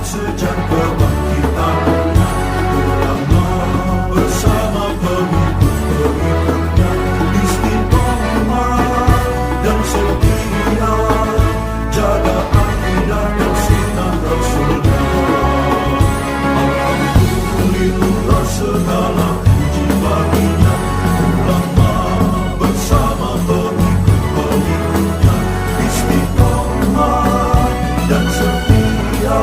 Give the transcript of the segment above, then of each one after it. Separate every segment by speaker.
Speaker 1: sejak kebangkitan ulama bersama pengikut-pengikutnya istiqomah dan setia jaga akidah dan sunnah Rasulnya. Alhamdulillah segala puji baginya ulama bersama pengikut-pengikutnya istiqomah dan setia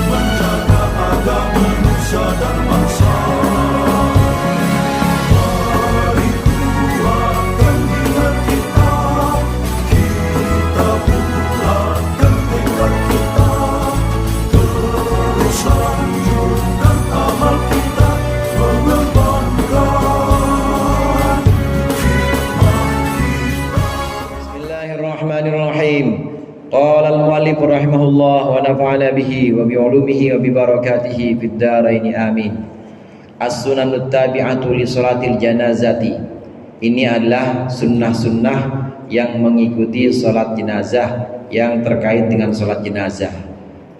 Speaker 1: menjaga agama nusa dan bangsa. Mari kuatkan niat kita, kita bulatkan tekad kita, terus lanjutkan amal kita, mengembangkan hikmah kita.
Speaker 2: Bismillahirrahmanirrahim. Qala al-muallif rahimahullah wa nafa'ana bihi wa bi ulumihi wa bi barakatihi fid dharain amin. As-sunanut tabi'atu li salatil janazati. Ini adalah sunnah-sunnah yang mengikuti salat jenazah, yang terkait dengan salat jenazah.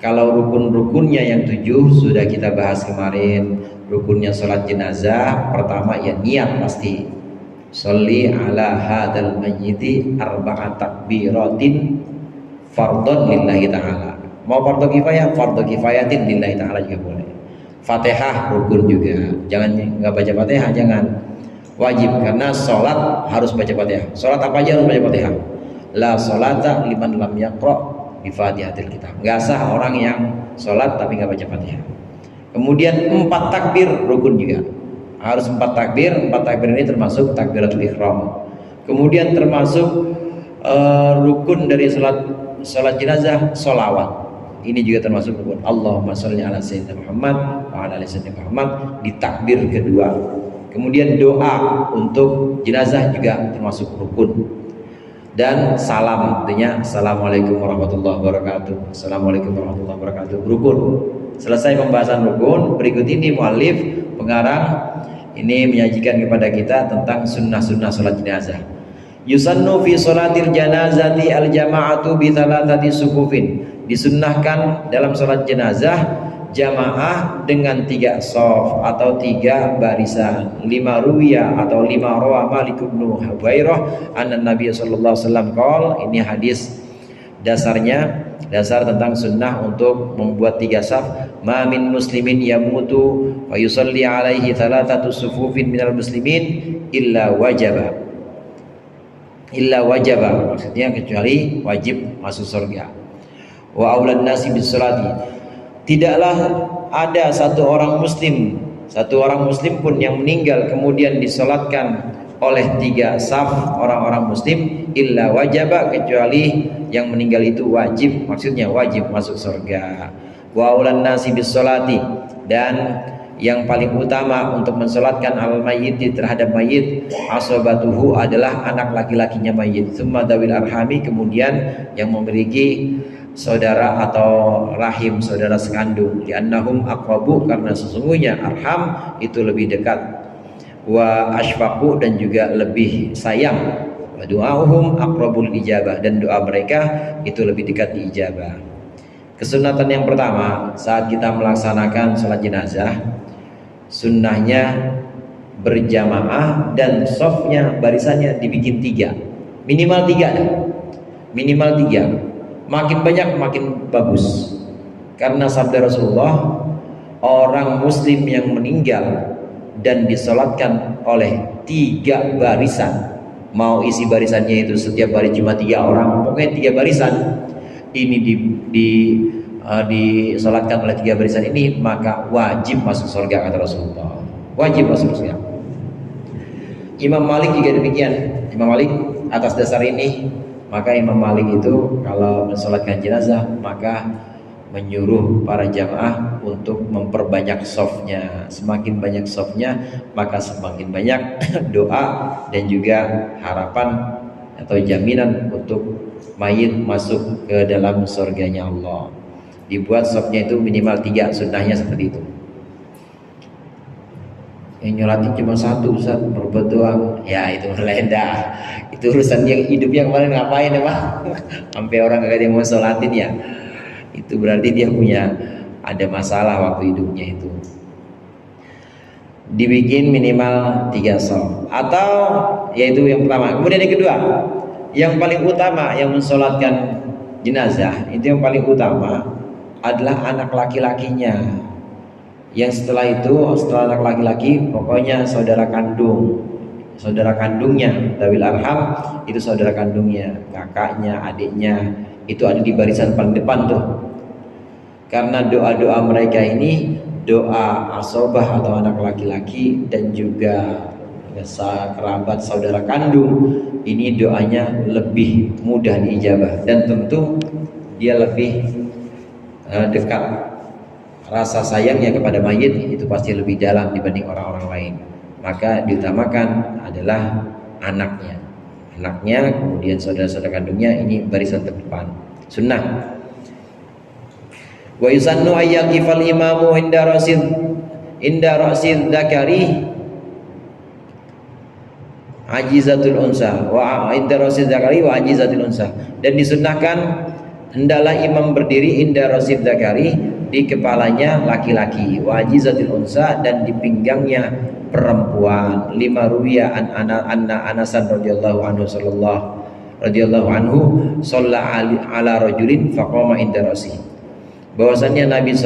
Speaker 2: Kalau rukun-rukunnya yang 7 sudah kita bahas kemarin. Rukunnya salat jenazah pertama ya niat pasti. Sholli ala hadal mayyiti arba'at takbiratin fardhon lillahi ta'ala. Mau fardhu kifayah, fardhu kifayatin lillahi ta'ala juga boleh. Fatihah rukun juga. Jangan nggak baca Fatihah, jangan. Wajib karena sholat harus baca Fatihah. Sholat apa aja harus baca Fatihah. La sholata liman lam yaqra bi Fatihatil kitab. Nggak sah orang yang sholat tapi nggak baca Fatihah. Kemudian 4 takbir rukun juga. Harus 4 takbir. 4 takbir ini termasuk takbiratul ihram. Kemudian termasuk rukun dari salat jenazah sholawat. Ini juga termasuk rukun. Allahumma sholli ala sayyidina Muhammad wa ala ali sayyidina Muhammad di takbir kedua. Kemudian doa untuk jenazah juga termasuk rukun. Dan salam, tentunya assalamualaikum warahmatullahi wabarakatuh. Assalamualaikum warahmatullahi wabarakatuh. Rukun. Selesai pembahasan rukun, berikut ini muallif pengarang ini menyajikan kepada kita tentang sunnah-sunnah salat jenazah. Yusannu fi sholatil janazati al jama'atu bi thalathati sufufin. Disunnahkan dalam salat jenazah jamaah dengan 3 shaf atau 3 barisan. 5 ruwiya atau 5 rawa Malik bin Huwairah anna Nabi sallallahu alaihi wasallam qol. Ini hadis dasarnya, dasar tentang sunnah untuk membuat 3 shaf. Ma min muslimin yamutu wa yusalli alaihi thalathatu sufufin minal muslimin illa wajaba, maksudnya kecuali wajib masuk surga. Wa aulan nasi bis salati. Tidaklah ada satu orang muslim pun yang meninggal kemudian disolatkan oleh 3 saf orang-orang muslim illa wajaba, kecuali yang meninggal itu wajib, maksudnya wajib masuk surga. Wa aulan nasi bis salati, dan yang paling utama untuk mensolatkan al mayyit terhadap mayit asobatuhu adalah anak laki-lakinya mayit. Tsumma dawil arhami, kemudian yang memiliki saudara atau rahim, saudara sekandung. Li'annahum aqrabu, karena sesungguhnya arham itu lebih dekat. Wa ashfaqu, dan juga lebih sayang. Wa du'auhum aqrabul ijabah, dan doa mereka itu lebih dekat diijabah. Kesunatan yang pertama saat kita melaksanakan salat jenazah, sunnahnya berjamaah dan shafnya, barisannya dibikin 3, minimal 3. Makin banyak makin bagus, karena sabda Rasulullah, orang muslim yang meninggal dan disolatkan oleh 3 barisan, mau isi barisannya itu setiap hari cuma 3 orang, pokoknya 3 barisan ini disolatkan oleh 3 barisan ini, maka wajib masuk surga, kata Rasulullah. Wajib masuk surga. Imam Malik juga demikian. Imam Malik atas dasar ini, maka Imam Malik itu kalau mensolatkan jenazah maka menyuruh para jamaah untuk memperbanyak shafnya. Semakin banyak shafnya maka semakin banyak doa dan juga harapan atau jaminan untuk mayit masuk ke dalam surganya Allah. Dibuat shafnya itu minimal 3, sunnahnya seperti itu. Yang nyolatin cuma 1 Ustaz, berbuat doang, ya itu melenda. Itu urusan yang hidupnya kemarin ngapain ya Pak? Sampai orang kagak dia mau sholatin ya. Itu berarti dia punya ada masalah waktu hidupnya itu. Dibikin minimal 3 shaf, atau yaitu yang pertama. Kemudian yang kedua, yang paling utama yang mensolatkan jenazah itu yang paling utama adalah anak laki-lakinya. Yang setelah itu, setelah anak laki-laki, pokoknya saudara kandungnya, dawil arham itu saudara kandungnya, kakaknya, adiknya, itu ada di barisan paling depan tuh. Karena doa-doa mereka ini doa asobah atau anak laki-laki dan juga kerabat saudara kandung, ini doanya lebih mudah diijabah dan tentu dia lebih dekat. Rasa sayangnya kepada mayit itu pasti lebih dalam dibanding orang-orang lain. Maka diutamakan adalah anaknya, kemudian saudara-saudara kandungnya, ini barisan terdepan. Sunnah. Wa yusannu ayyaqifal imamu inda rasid dzakari ajizatul unsa wa inda rasid dzakari wa ajizatul unsa. Dan disunnahkan hendaklah imam berdiri inda rasid dzakari, di kepalanya laki-laki, wa ajizatul unsa, dan di pinggangnya perempuan. Lima ruwiya anna Anasan radhiyallahu anhu shalla ala rajulin faqama inda rasi. Bahwasannya Nabi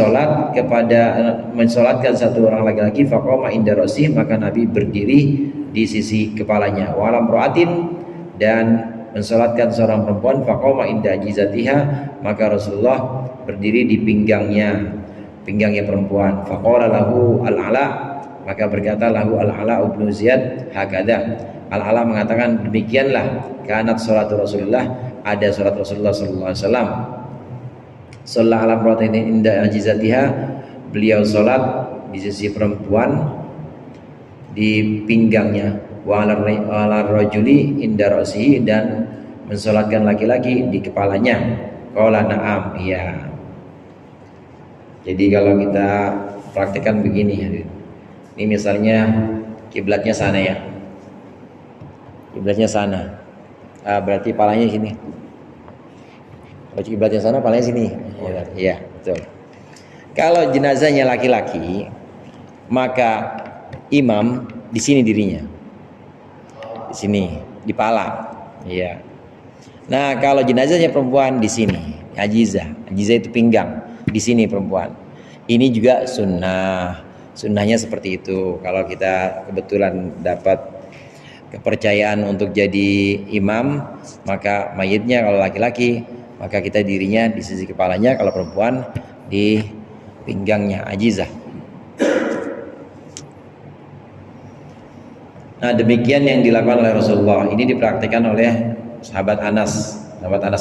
Speaker 2: mensolatkan satu orang laki-laki, faqama inda rasi, maka Nabi berdiri di sisi kepalanya. Wa alam ra'atin, dan mensolatkan seorang perempuan, faqama inda ajizatiha, maka Rasulullah berdiri di pinggangnya perempuan. Faqala lahu al-Ala, maka berkata lahu al-Ala ibnu Ziyad hakadha. Al-Ala mengatakan demikianlah kanat salatu Rasulullah, ada salat Rasulullah sallallahu alaihi wasallam. Shalla ala imra'atin inda ajizatiha, beliau salat di sisi perempuan di pinggangnya. Wa ala rajuli inda ra'sihi, dan mensolatkan laki-laki di kepalanya. Qala na'am, iya. Jadi kalau kita praktekkan begini, ini misalnya kiblatnya sana ya, kiblatnya sana, berarti palanya sini. Kalau kiblatnya sana, palanya sini. Iya, betul. Kalau jenazahnya laki-laki, maka imam di sini dirinya, di sini, di pala. Iya. Nah, kalau jenazahnya perempuan di sini, ajizah itu pinggang, di sini perempuan. Ini juga sunnahnya seperti itu. Kalau kita kebetulan dapat kepercayaan untuk jadi imam, maka mayitnya kalau laki-laki, maka kita dirinya di sisi kepalanya, kalau perempuan di pinggangnya, ajizah. Nah, demikian yang dilakukan oleh Rasulullah. Ini dipraktikkan oleh sahabat Anas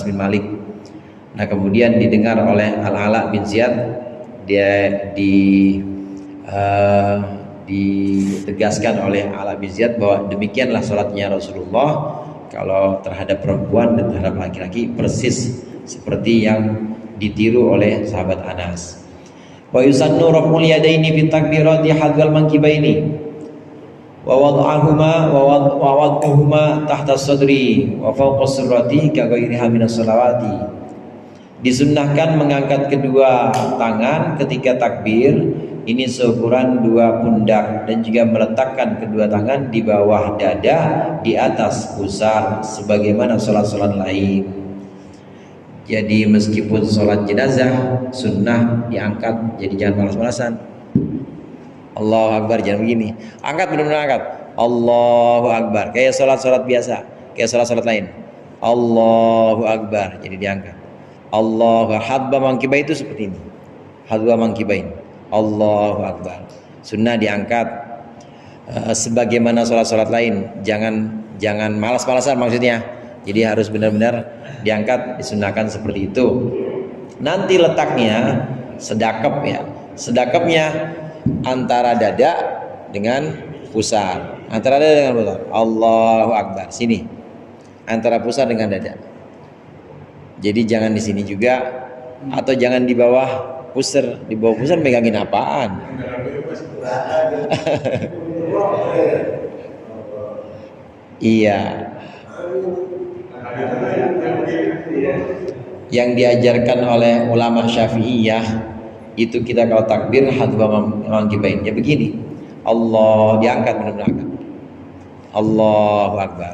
Speaker 2: bin Malik. Nah, kemudian didengar oleh Al-Ala bin Ziyad, dia ditegaskan oleh Ala bin Ziyad bahwa demikianlah salatnya Rasulullah kalau terhadap perempuan dan terhadap laki-laki, persis seperti yang ditiru oleh sahabat Anas. Wa yusannu raf'ul yadaini fi takbirati hadwal mankibaini wa wad'uhuma tahta sadri wa fawqa surrati ka ghairiha minas shalawati. Disunnahkan mengangkat kedua tangan ketika takbir, ini seukuran 2 pundak, dan juga meletakkan kedua tangan di bawah dada, di atas pusar, sebagaimana sholat-sholat lain. Jadi meskipun sholat jenazah sunnah diangkat, jadi jangan malas-malasan. Allahu Akbar, jangan begini. Angkat, benar-benar angkat. Allahu Akbar, kayak sholat-sholat biasa, kayak sholat-sholat lain. Allahu Akbar, jadi diangkat. Allahu hadba mangkibain itu seperti ini. Hadba mangkibain. Allahu Akbar. Sunnah diangkat sebagaimana sholat-sholat lain. Jangan malas-malasan maksudnya. Jadi harus benar-benar diangkat, disunnahkan seperti itu. Nanti letaknya sedakep ya. Sedakepnya antara dada dengan pusar. Antara dada dengan pusar. Allahu Akbar. Sini. Antara pusar dengan dada. Jadi jangan di sini juga, atau jangan di bawah pusar. Di bawah pusar megangin apaan? Iya. Yang diajarkan oleh ulama Syafi'iyah Itu kita kalau takbir hadwa mangkibain ya begini. Allah diangkat benar-benar angkat. Allahu Akbar.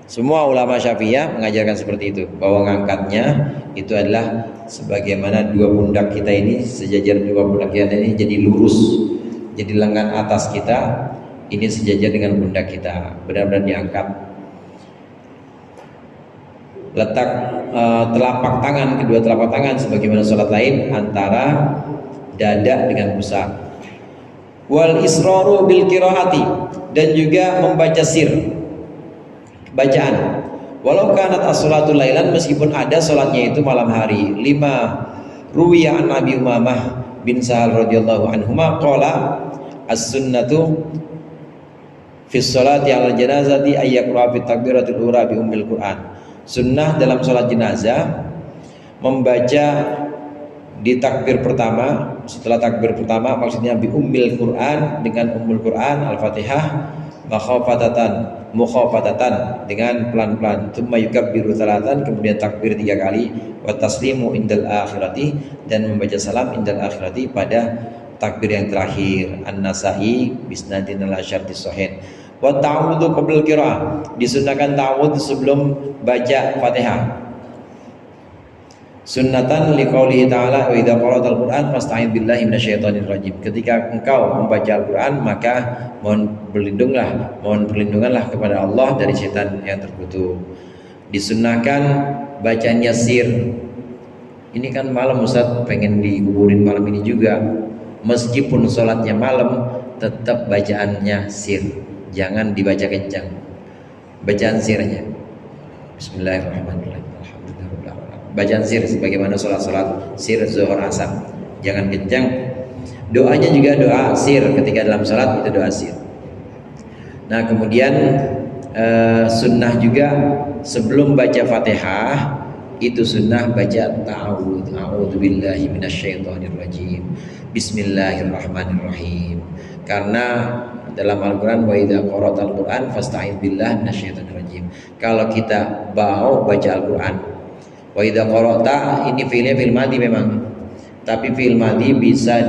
Speaker 2: Semua ulama Syafi'iyah mengajarkan seperti itu, bahwa ngangkatnya itu adalah sebagaimana dua pundak kita ini, sejajar dua pundak kita ini jadi lurus. Jadi lengan atas kita ini sejajar dengan pundak kita, benar-benar diangkat. Letak telapak tangan, kedua telapak tangan sebagaimana sholat lain antara dada dengan pusat. Wal israru bil qiraati, dan juga membaca sir, bacaan. Walau kanat as-salatu lailan, meskipun ada sholatnya itu malam hari. 5 ruwiya an Abi Umamah bin Sahal radhiyallahu anhuma qala as-sunnatu fi sholati ala janazati ayyaqra fi takbiratul ura bi ummil Qur'an. Sunnah dalam sholat jenazah membaca di takbir pertama, setelah takbir pertama maksudnya bi ummil Qur'an, dengan ummul Qur'an al-Fatihah, mukhafatatan dengan pelan-pelan, tsumma yukabbiru tsalatan, kemudian takbir 3 kali, wa taslimu indal akhirati, dan membaca salam indal akhirati pada takbir yang terakhir. An-Nasa'i bisnadin ala syarti sahih. Wa ta'awudhu qabla qiraah, disunnahkan ta'awudh sebelum baca Fatihah. Sunnatan liqaulihi ta'ala wa idza qara'tal Qur'an fasta'idz billahi minasyaitonir rajim. Ketika engkau membaca Al-Qur'an maka mohon perlindunganlah kepada Allah dari setan yang terkutuk. Disunnahkan bacaan Yasin. Ini kan malam Ustaz, pengen dikuburin malam ini juga. Meskipun sholatnya malam tetap bacaannya sir. Jangan dibaca kencang. Bacaan sirnya. Bismillahirrahmanirrahim. Bacaan sir sebagaimana sholat sir zuhur asar. Jangan kencang. Doanya juga doa sir, ketika dalam sholat itu doa sir. Nah kemudian sunnah juga sebelum baca Fatihah itu sunnah baca ta'awudz. A'udzubillahi minasyaitonir rajim. Bismillahirrahmanirrahim. Karena dalam Al-Quran wa idza qara'tal Qur'an fasta'idz billahi minasyaitonir rajim. Kalau kita mau baca Al-Quran, wa idza qara'ta ini fi'ilnya fi'il madhi memang, tapi fi'il madhi bisa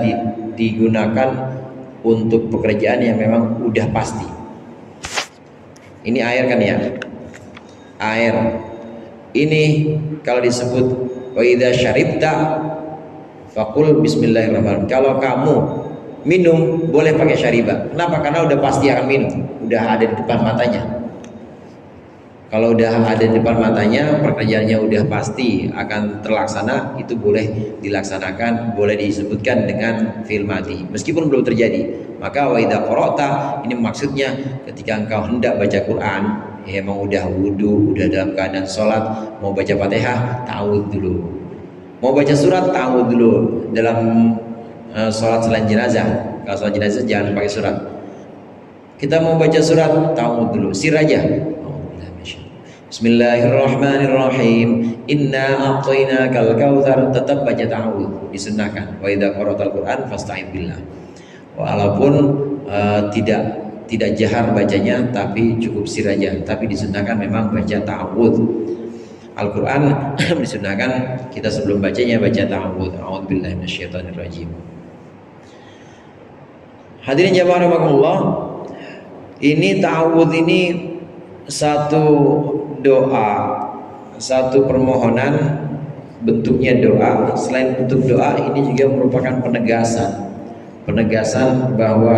Speaker 2: digunakan untuk pekerjaan yang memang udah pasti. Ini air kan ya, air ini kalau disebut wa idza syaribta faqul bismillahirrahmanirrahim. Kalau kamu minum boleh pakai syariba. Kenapa? Karena udah pasti akan minum, udah ada di depan matanya. Kalau udah ada di depan matanya, pekerjaannya udah pasti akan terlaksana, itu boleh dilaksanakan, boleh disebutkan dengan fi'il madhi meskipun belum terjadi. Maka wa idza qara'ta ini maksudnya ketika engkau hendak baca Quran, ya emang udah wudu, udah dalam keadaan sholat, mau baca Fatihah, ta'awudz dulu. Mau baca surat, ta'awudz dulu. Dalam sholat selain jenazah, kalau sholat jenazah jangan pakai surat. Kita mau baca surat, ta'awudz dulu, sir aja. Bismillahirrahmanirrahim. Inna a'tainakal kautsar, tetap baca ta'awudz, disunnahkan. Wa idza qara'tal Qur'an fasta'idz billah. Walaupun tidak jahar bacanya, tapi cukup sir aja, tapi disunnahkan memang baca ta'awudz. Al-Qur'an disunnahkan kita sebelum bacanya baca ta'awudz. A'udzubillahi minasyaitonir rajim. Hadirin jamaah rahimakumullah, ini ta'awudz ini satu doa, satu permohonan, bentuknya doa. Selain bentuk doa, ini juga merupakan penegasan bahwa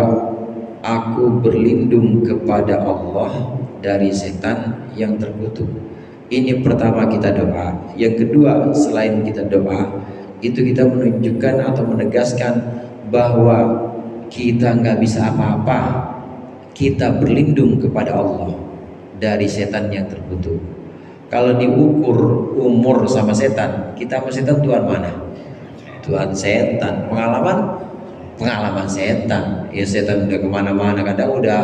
Speaker 2: aku berlindung kepada Allah dari setan yang terkutuk. Ini pertama kita doa. Yang kedua, selain kita doa, itu kita menunjukkan atau menegaskan bahwa kita nggak bisa apa-apa. Kita berlindung kepada Allah dari setan yang terkutuk. Kalau diukur umur sama setan, kita sama setan Tuhan mana? Tuhan setan. Pengalaman setan. Ya setan udah kemana-mana. Kadang udah,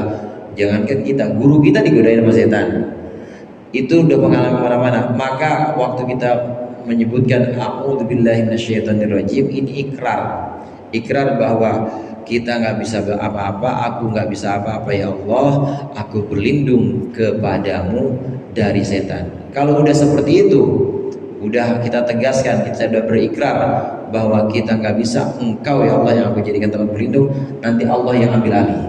Speaker 2: jangankan kita, guru kita digodain sama setan. Itu udah pengalaman kemana-mana. Maka waktu kita menyebutkan a'udzubillahi minasyaitonirrajim, ini ikrar bahwa kita nggak bisa apa-apa, aku nggak bisa apa-apa ya Allah, aku berlindung kepadamu dari setan. Kalau udah seperti itu, Udah kita tegaskan, kita sudah berikrar bahwa kita nggak bisa, Engkau ya Allah yang aku jadikan tempat berlindung, nanti Allah yang ambil alih.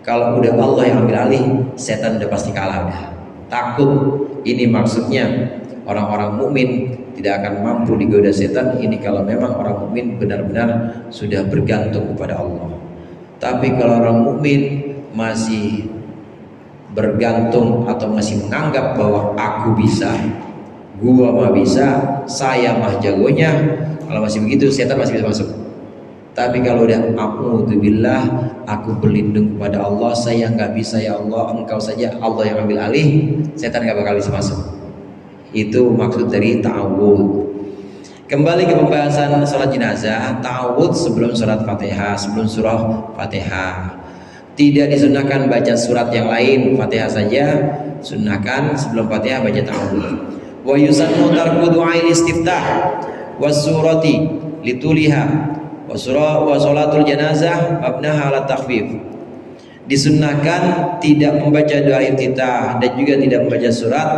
Speaker 2: Kalau udah Allah yang ambil alih, setan udah pasti kalah udah. Takut, ini maksudnya orang-orang mukmin tidak akan mampu digoda setan. Ini kalau memang orang mukmin benar-benar sudah bergantung kepada Allah. Tapi kalau orang mukmin masih bergantung atau masih menganggap bahwa aku bisa, gua mah bisa, saya mah jagonya, kalau masih begitu setan masih bisa masuk. Tapi kalau udah a'udzubillah, aku berlindung kepada Allah, saya nggak bisa ya Allah, Engkau saja, Allah yang ambil alih, setan nggak bakal bisa masuk. Itu maksud dari ta'awud. Kembali ke pembahasan salat jenazah, ta'awud sebelum surat Fatihah, sebelum surah Fatihah. Tidak disunahkan baca surat yang lain, Fatihah saja. Sunnahkan sebelum Fatihah baca ta'awud. Wa yusannu tarku du'ail istiftah was surati lituliha wa sholatul janazah mabnaha ala takhfif. Disunnahkan tidak membaca doa iftitah dan juga tidak membaca surat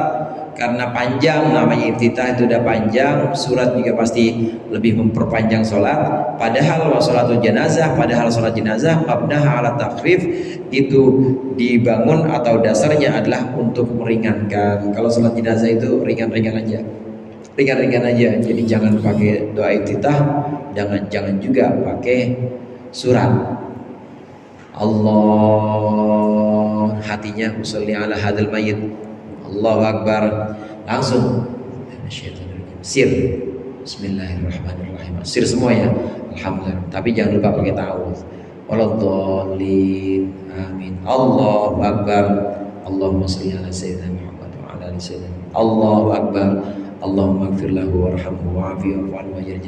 Speaker 2: karena panjang, namanya iftitah itu udah panjang, surat juga pasti lebih memperpanjang sholat. Padahal sholatul janazah, padahal sholat jenazah mabnaha ala takhfif itu dibangun atau dasarnya adalah untuk meringankan. Kalau sholat jenazah itu ringan-ringan aja, jadi jangan pakai doa iftitah, jangan juga pakai surat. Allah, hatinya usolli ala hadal mayyit, Allahu Akbar, langsung sir, bismillahirrahmanirrahim, sir semua ya, alhamdulillah. Tapi jangan lupa pakai ta'awudz, waladhdallin, amin, Allahu Akbar, Allahumma sholli ala sayyidina Muhammad wa ala ali sayyidina, Allahu Akbar, Allahumma ighfir lahu warhamhu wa'afihi wa'fu waj'al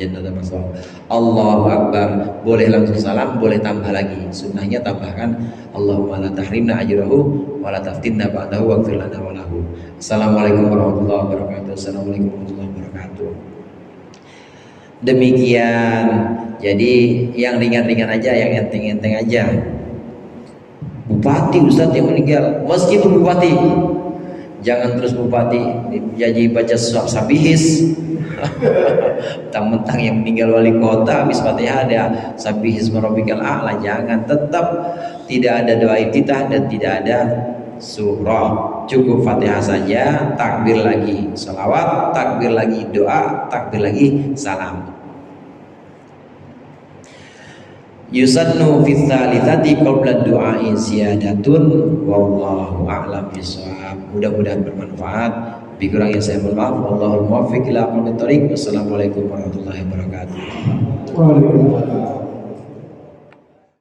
Speaker 2: jannata maswah. Allahu Akbar. Boleh langsung salam, boleh tambah lagi. Sunnahnya tambahkan Allahumma la tahrimna ajrahu wa la taftinna ba'dahu waghfir lana wa lahu. Assalamualaikum warahmatullahi wabarakatuh. Assalamualaikum warahmatullahi wabarakatuh. Demikian. Jadi yang ringan-ringan aja, yang enteng-enteng aja. Bupati, ustadz yang meninggal, meskipun bupati, jangan terus bupati jadi baca sabihis. Mentang-mentang yang meninggal wali kota habis Fatihah ada sabihis rabbikal a'la, jangan. Tetap tidak ada doa iftitah dan tidak ada surah, cukup Fatihah saja, takbir lagi salawat, takbir lagi doa, takbir lagi salam. Yusannu fi tsalitsati qabla du'a'i ziyadatun wallahu a'lam bishawab. Mudah-mudahan bermanfaat. Kurangnya saya mohon maaf. Wallahul muwaffiq ila aqwamit thoriq. Wassalamualaikum warahmatullahi wabarakatuh.
Speaker 1: Waalaikumsalam.